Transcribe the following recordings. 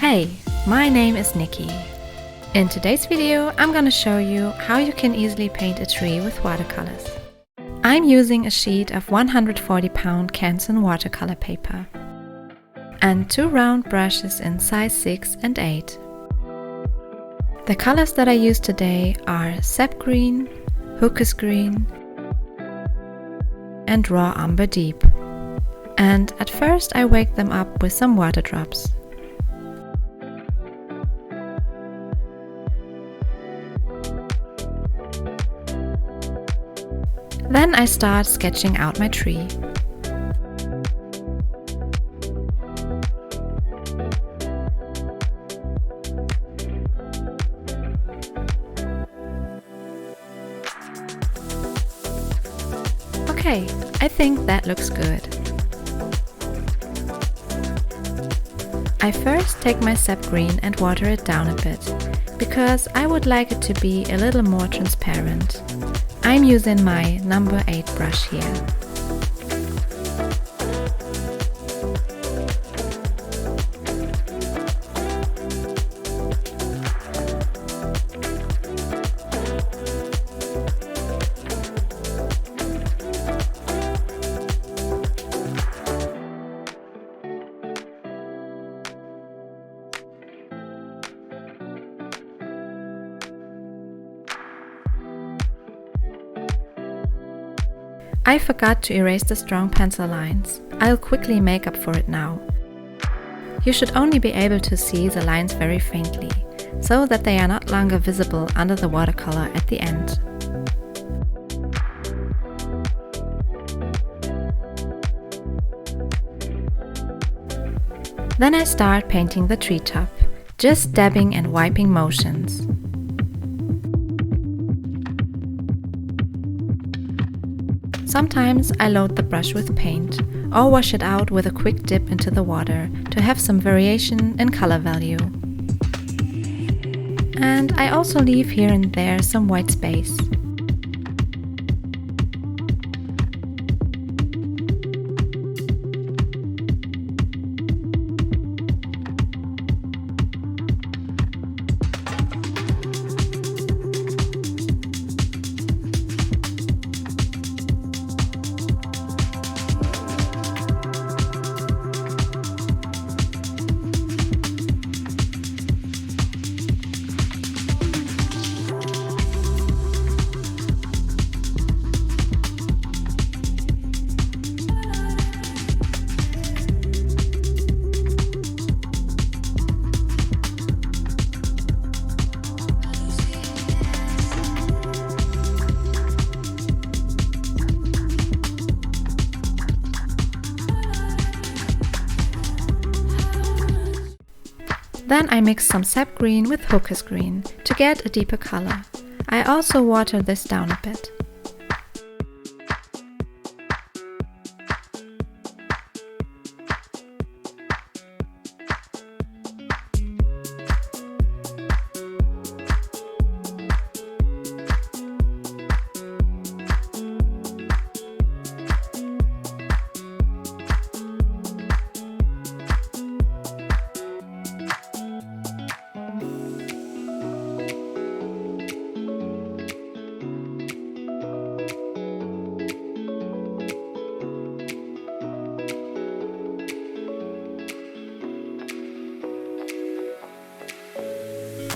Hey, my name is Nikki. In today's video, I'm gonna show you how you can easily paint a tree with watercolors. I'm using a sheet of 140-pound Canson watercolor paper and 2 round brushes in size 6 and 8. The colors that I use today are sap green, hooker's green and raw umber deep. And at first I wake them up with some water drops. Then I start sketching out my tree. Okay, I think that looks good. I first take my sap green and water it down a bit, because I would like it to be a little more transparent. I'm using my number 8 brush here. I forgot to erase the strong pencil lines. I'll quickly make up for it now. You should only be able to see the lines very faintly, so that they are not longer visible under the watercolor at the end. Then I start painting the treetop, just dabbing and wiping motions. Sometimes I load the brush with paint or wash it out with a quick dip into the water to have some variation in color value. And I also leave here and there some white space. Then I mix some sap green with hooker's green to get a deeper color. I also water this down a bit.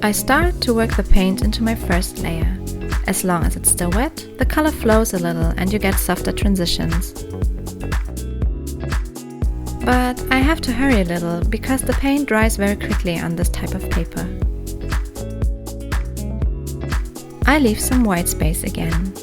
I start to work the paint into my first layer. As long as it's still wet, the color flows a little and you get softer transitions. But I have to hurry a little because the paint dries very quickly on this type of paper. I leave some white space again.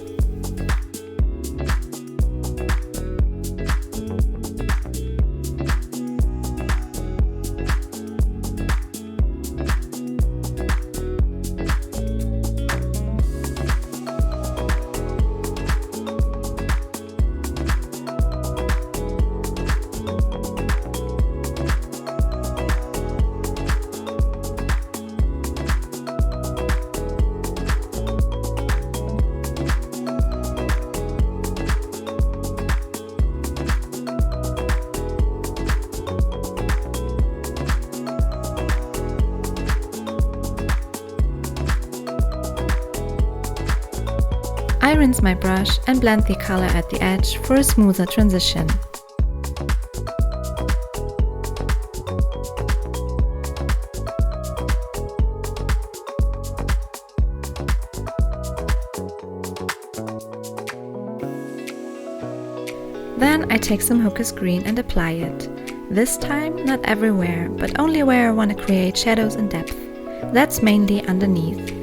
rinse my brush and blend the color at the edge for a smoother transition. Then I take some Hooker's green and apply it. This time not everywhere, but only where I want to create shadows and depth. That's mainly underneath.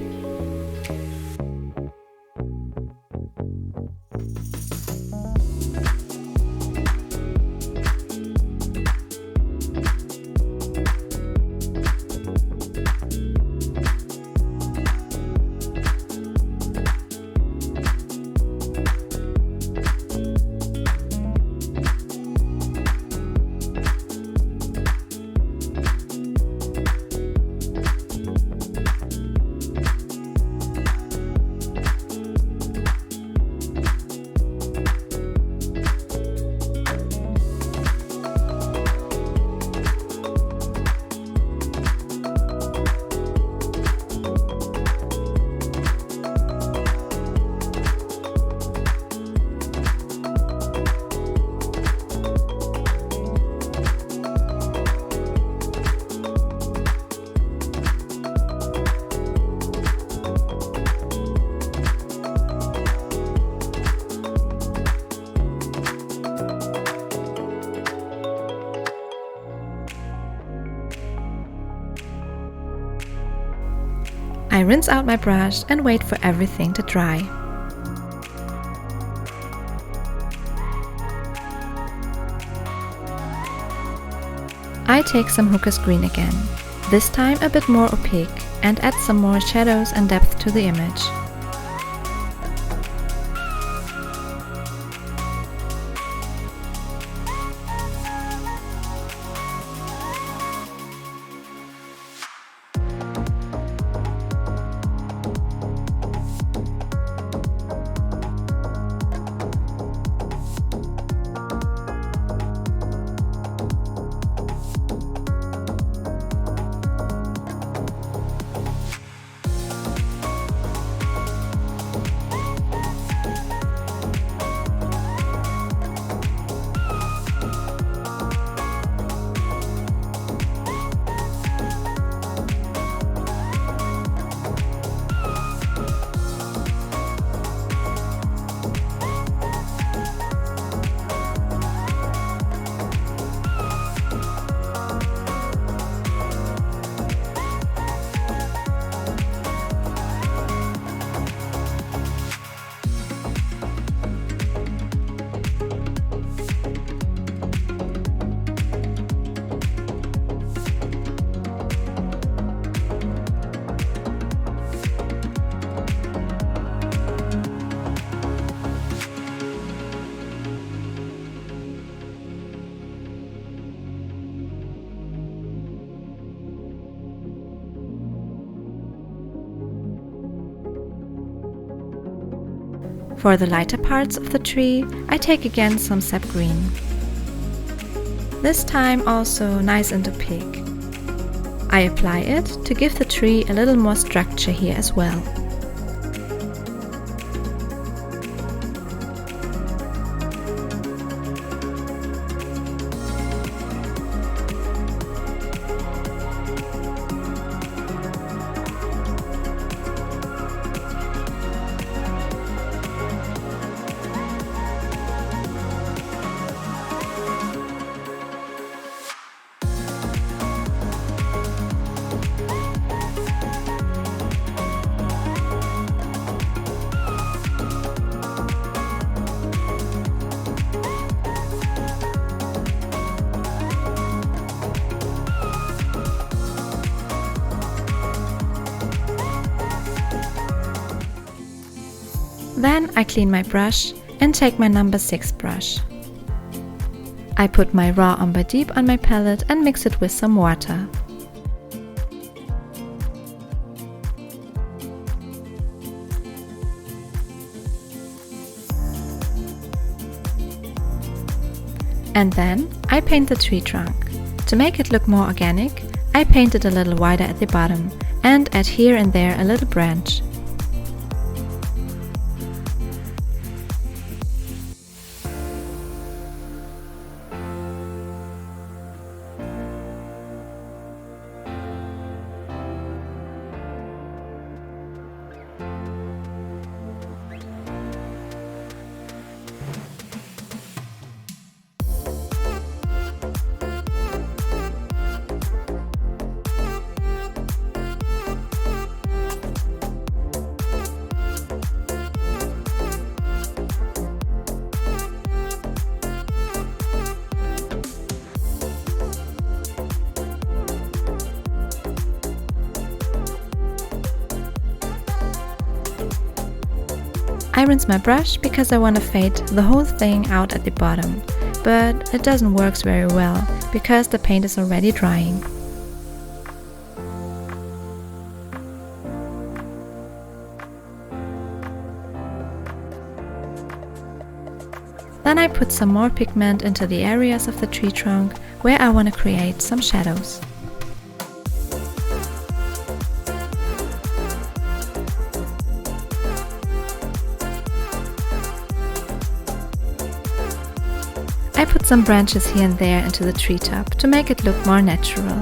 I rinse out my brush and wait for everything to dry. I take some Hooker's green again, this time a bit more opaque, and add some more shadows and depth to the image. For the lighter parts of the tree, I take again some sap green. This time also nice and opaque. I apply it to give the tree a little more structure here as well. Then I clean my brush and take my number 6 brush. I put my raw umber deep on my palette and mix it with some water. And then I paint the tree trunk. To make it look more organic, I paint it a little wider at the bottom and add here and there a little branch. I rinse my brush because I want to fade the whole thing out at the bottom, but it doesn't work very well because the paint is already drying. Then I put some more pigment into the areas of the tree trunk where I want to create some shadows. I put some branches here and there into the treetop to make it look more natural.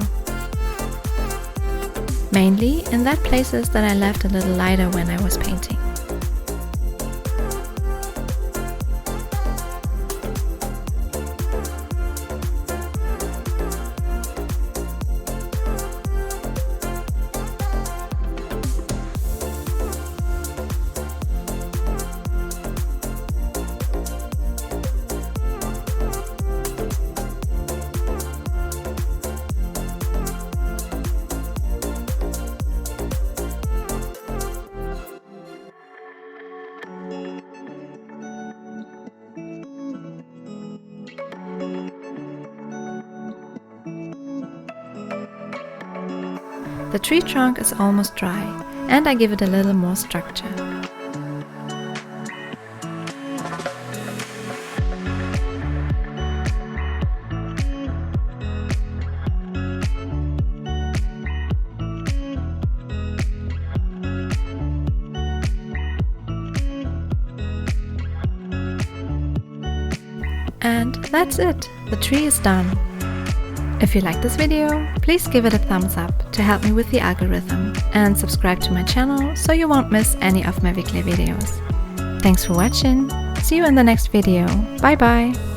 Mainly in that places that I left a little lighter when I was painting. The tree trunk is almost dry, and I give it a little more structure. And that's it, the tree is done. If you like this video, please give it a thumbs up to help me with the algorithm and subscribe to my channel so you won't miss any of my weekly videos. Thanks for watching, see you in the next video, bye bye!